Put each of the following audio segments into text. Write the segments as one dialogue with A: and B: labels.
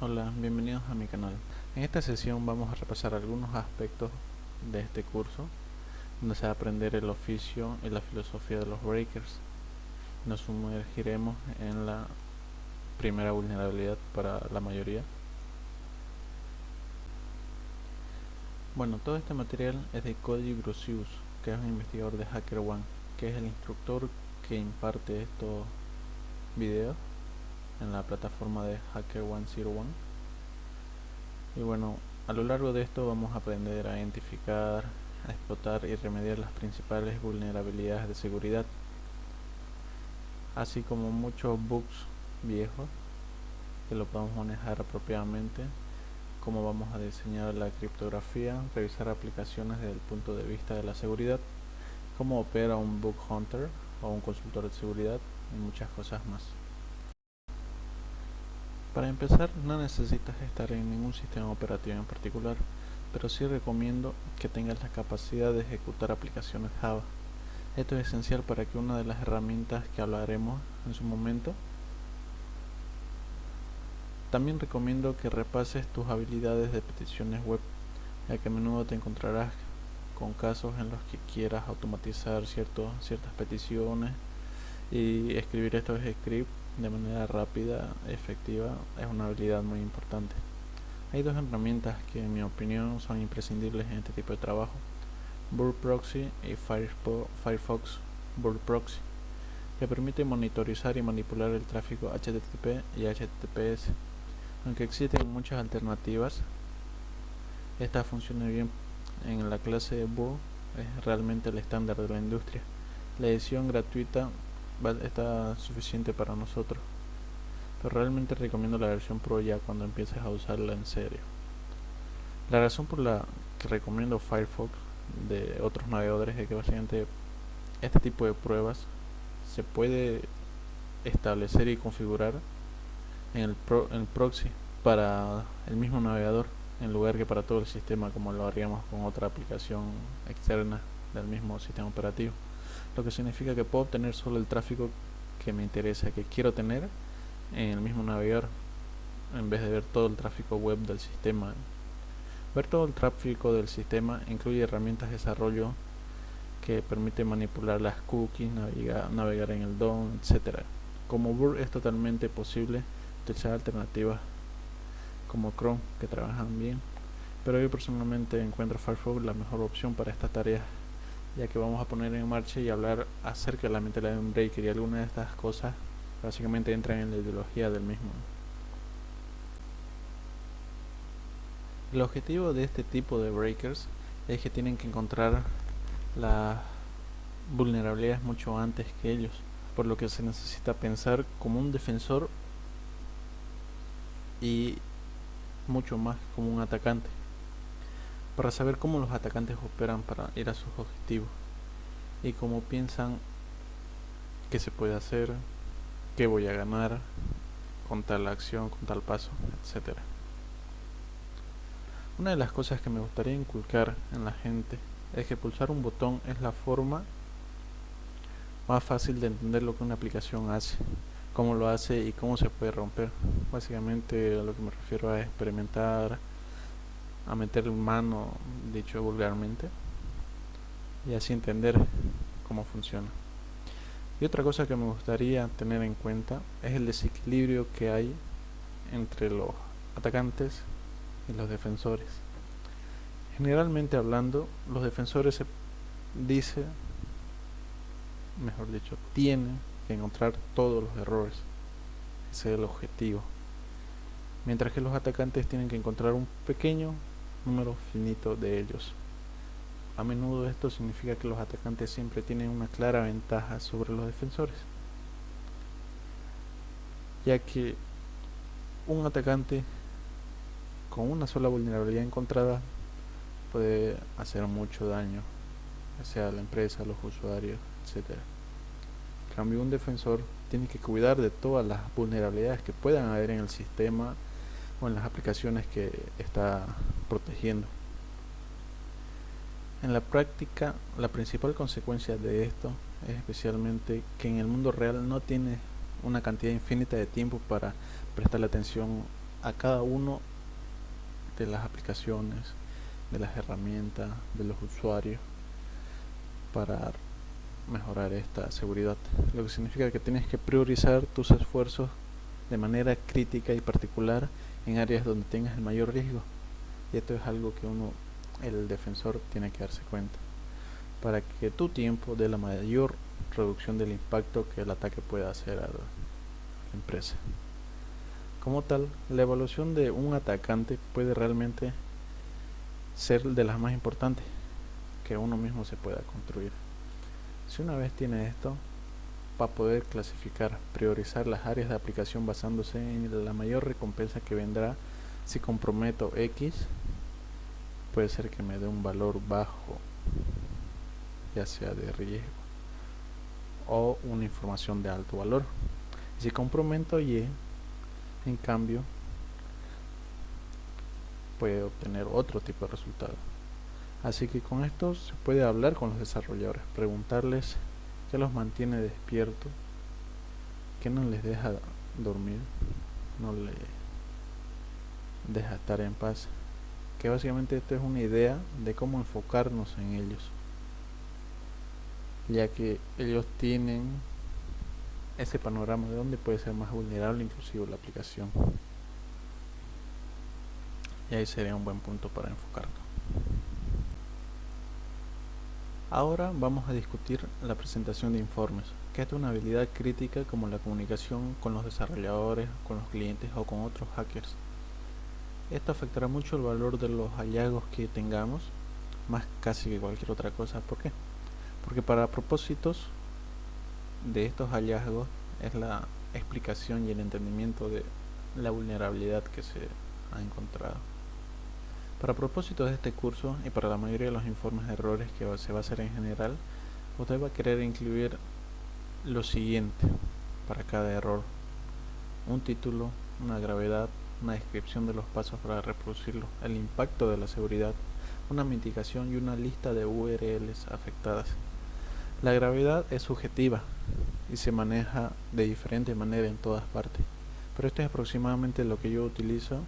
A: Hola, bienvenidos a mi canal. En esta sesión vamos a repasar algunos aspectos de este curso, donde se va a aprender el oficio y la filosofía de los breakers. Nos sumergiremos en la primera vulnerabilidad para la mayoría. Bueno, todo este material es de Cody Brosius, que es un investigador de HackerOne, que es el instructor que imparte estos videos en la plataforma de HackerOne01. Y bueno, a lo largo de esto vamos a aprender a identificar, a explotar y remediar las principales vulnerabilidades de seguridad, así como muchos bugs viejos que lo podamos manejar apropiadamente, cómo vamos a diseñar la criptografía, revisar aplicaciones desde el punto de vista de la seguridad, cómo opera un bug hunter o un consultor de seguridad y muchas cosas más. Para empezar, no necesitas estar en ningún sistema operativo en particular, pero sí recomiendo que tengas la capacidad de ejecutar aplicaciones Java. Esto es esencial para que una de las herramientas que hablaremos en su momento. También recomiendo que repases tus habilidades de peticiones web, ya que a menudo te encontrarás con casos en los que quieras automatizar ciertas peticiones, y escribir estos scripts de manera rápida y efectiva es una habilidad muy importante. Hay dos herramientas que en mi opinión son imprescindibles en este tipo de trabajo: Burp Proxy y Firefox Burp Proxy, que permite monitorizar y manipular el tráfico HTTP y HTTPS. Aunque existen muchas alternativas, esta funciona bien en la clase de Burp, es realmente el estándar de la industria. La edición gratuita está suficiente para nosotros, pero realmente recomiendo la versión Pro ya cuando empieces a usarla en serio. La razón por la que recomiendo Firefox de otros navegadores es que básicamente este tipo de pruebas se puede establecer y configurar en el proxy para el mismo navegador, en lugar que para todo el sistema como lo haríamos con otra aplicación externa del mismo sistema operativo, lo que significa que puedo obtener solo el tráfico que me interesa, que quiero tener en el mismo navegador, en vez de ver todo el tráfico web del sistema. Ver todo el tráfico del sistema incluye herramientas de desarrollo que permite manipular las cookies, navegar en el DOM, etc. Como Burp es totalmente posible utilizar alternativas como Chrome que trabajan bien, pero yo personalmente encuentro Firefox la mejor opción para estas tareas, ya que vamos a poner en marcha y hablar acerca de la mentalidad de un breaker, y algunas de estas cosas básicamente entran en la ideología del mismo. El objetivo de este tipo de breakers es que tienen que encontrar las vulnerabilidades mucho antes que ellos, por lo que se necesita pensar como un defensor y mucho más como un atacante, para saber cómo los atacantes operan para ir a sus objetivos y cómo piensan qué se puede hacer, qué voy a ganar con tal acción, con tal paso, etcétera. Una de las cosas que me gustaría inculcar en la gente es que pulsar un botón es la forma más fácil de entender lo que una aplicación hace, cómo lo hace y cómo se puede romper. Básicamente a lo que me refiero a experimentar, a meter mano, dicho vulgarmente, y así entender cómo funciona. Y otra cosa que me gustaría tener en cuenta es el desequilibrio que hay entre los atacantes y los defensores. Generalmente hablando, los defensores se dice, mejor dicho, tienen que encontrar todos los errores. Ese es el objetivo. Mientras que los atacantes tienen que encontrar un pequeño número finito de ellos. A menudo esto significa que los atacantes siempre tienen una clara ventaja sobre los defensores, ya que un atacante con una sola vulnerabilidad encontrada puede hacer mucho daño, ya sea a la empresa, a los usuarios, etc. En cambio, un defensor tiene que cuidar de todas las vulnerabilidades que puedan haber en el sistema o en las aplicaciones que está protegiendo. En la práctica, la principal consecuencia de esto es especialmente que en el mundo real no tienes una cantidad infinita de tiempo para prestarle atención a cada uno de las aplicaciones, de las herramientas, de los usuarios para mejorar esta seguridad, lo que significa que tienes que priorizar tus esfuerzos de manera crítica y particular en áreas donde tengas el mayor riesgo, y esto es algo que el defensor tiene que darse cuenta para que tu tiempo dé la mayor reducción del impacto que el ataque pueda hacer a la empresa. Como tal, la evaluación de un atacante puede realmente ser de las más importantes que uno mismo se pueda construir. Si una vez tiene esto, va a poder clasificar, priorizar las áreas de aplicación basándose en la mayor recompensa que vendrá. Si comprometo X, puede ser que me dé un valor bajo, ya sea de riesgo o una información de alto valor. Si comprometo Y, en cambio, puede obtener otro tipo de resultado. Así que con esto se puede hablar con los desarrolladores, preguntarles qué los mantiene despiertos, qué no les deja dormir, no les deja estar en paz. Que básicamente esto es una idea de cómo enfocarnos en ellos, ya que ellos tienen ese panorama de dónde puede ser más vulnerable inclusive la aplicación, y ahí sería un buen punto para enfocarnos. Ahora vamos a discutir la presentación de informes, que es una habilidad crítica como la comunicación con los desarrolladores, con los clientes o con otros hackers. Esto afectará mucho el valor de los hallazgos que tengamos, más casi que cualquier otra cosa. ¿Por qué? Porque para propósitos de estos hallazgos es la explicación y el entendimiento de la vulnerabilidad que se ha encontrado. Para propósitos de este curso y para la mayoría de los informes de errores que se va a hacer en general, usted va a querer incluir lo siguiente para cada error: un título, una gravedad, una descripción de los pasos para reproducirlo, el impacto de la seguridad, una mitigación y una lista de URLs afectadas. La gravedad es subjetiva y se maneja de diferente manera en todas partes, pero esto es aproximadamente lo que yo utilizo.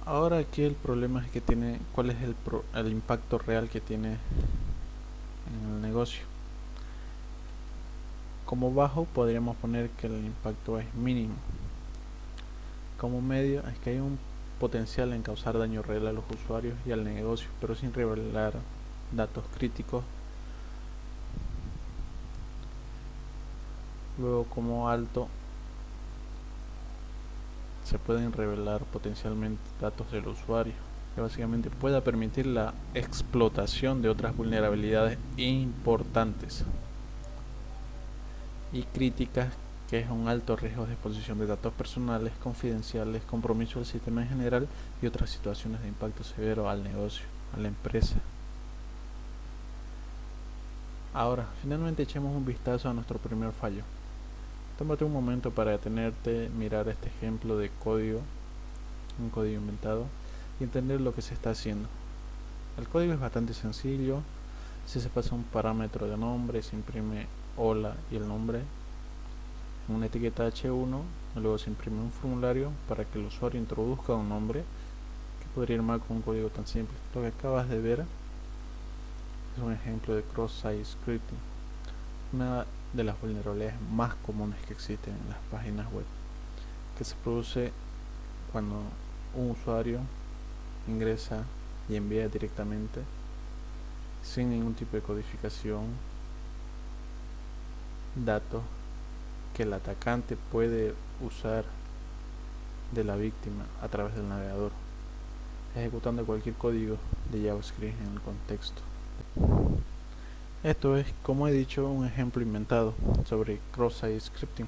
A: Ahora aquí el problema es que cuál es el impacto real que tiene en el negocio. Como bajo podríamos poner que el impacto es mínimo. Como medio es que hay un potencial en causar daño real a los usuarios y al negocio, pero sin revelar datos críticos. Luego, como alto, se pueden revelar potencialmente datos del usuario, que básicamente pueda permitir la explotación de otras vulnerabilidades importantes. Y críticas, que es un alto riesgo de exposición de datos personales, confidenciales, compromiso del sistema en general y otras situaciones de impacto severo al negocio, a la empresa. Ahora, finalmente echemos un vistazo a nuestro primer fallo. Tómate un momento para detenerte, mirar este ejemplo de código, un código inventado, y entender lo que se está haciendo. El código es bastante sencillo. Si se pasa un parámetro de nombre, se imprime hola y el nombre en una etiqueta H1, luego se imprime un formulario para que el usuario introduzca un nombre, que podría ir mal con un código tan simple. Lo que acabas de ver es un ejemplo de cross-site scripting, una de las vulnerabilidades más comunes que existen en las páginas web, que se produce cuando un usuario ingresa y envía directamente, sin ningún tipo de codificación, datos que el atacante puede usar de la víctima a través del navegador, ejecutando cualquier código de JavaScript en el contexto. Esto es, como he dicho, un ejemplo inventado sobre cross-site scripting,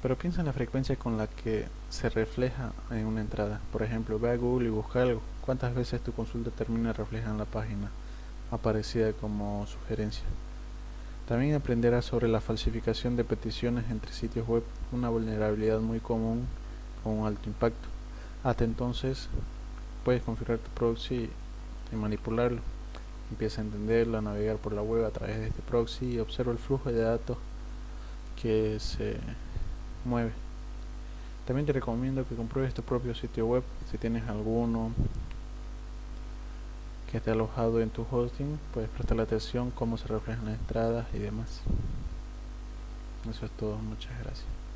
A: pero piensa en la frecuencia con la que se refleja en una entrada. Por ejemplo, ve a Google y busca algo. ¿Cuántas veces tu consulta termina reflejada en la página aparecida como sugerencia? También aprenderás sobre la falsificación de peticiones entre sitios web, una vulnerabilidad muy común con un alto impacto. Hasta entonces puedes configurar tu proxy y manipularlo. Empieza a entenderlo, a navegar por la web a través de este proxy y observa el flujo de datos que se mueve. También te recomiendo que compruebes tu propio sitio web si tienes alguno que esté alojado en tu hosting. Puedes prestarle atención cómo se reflejan las entradas y demás. Eso es todo, muchas gracias.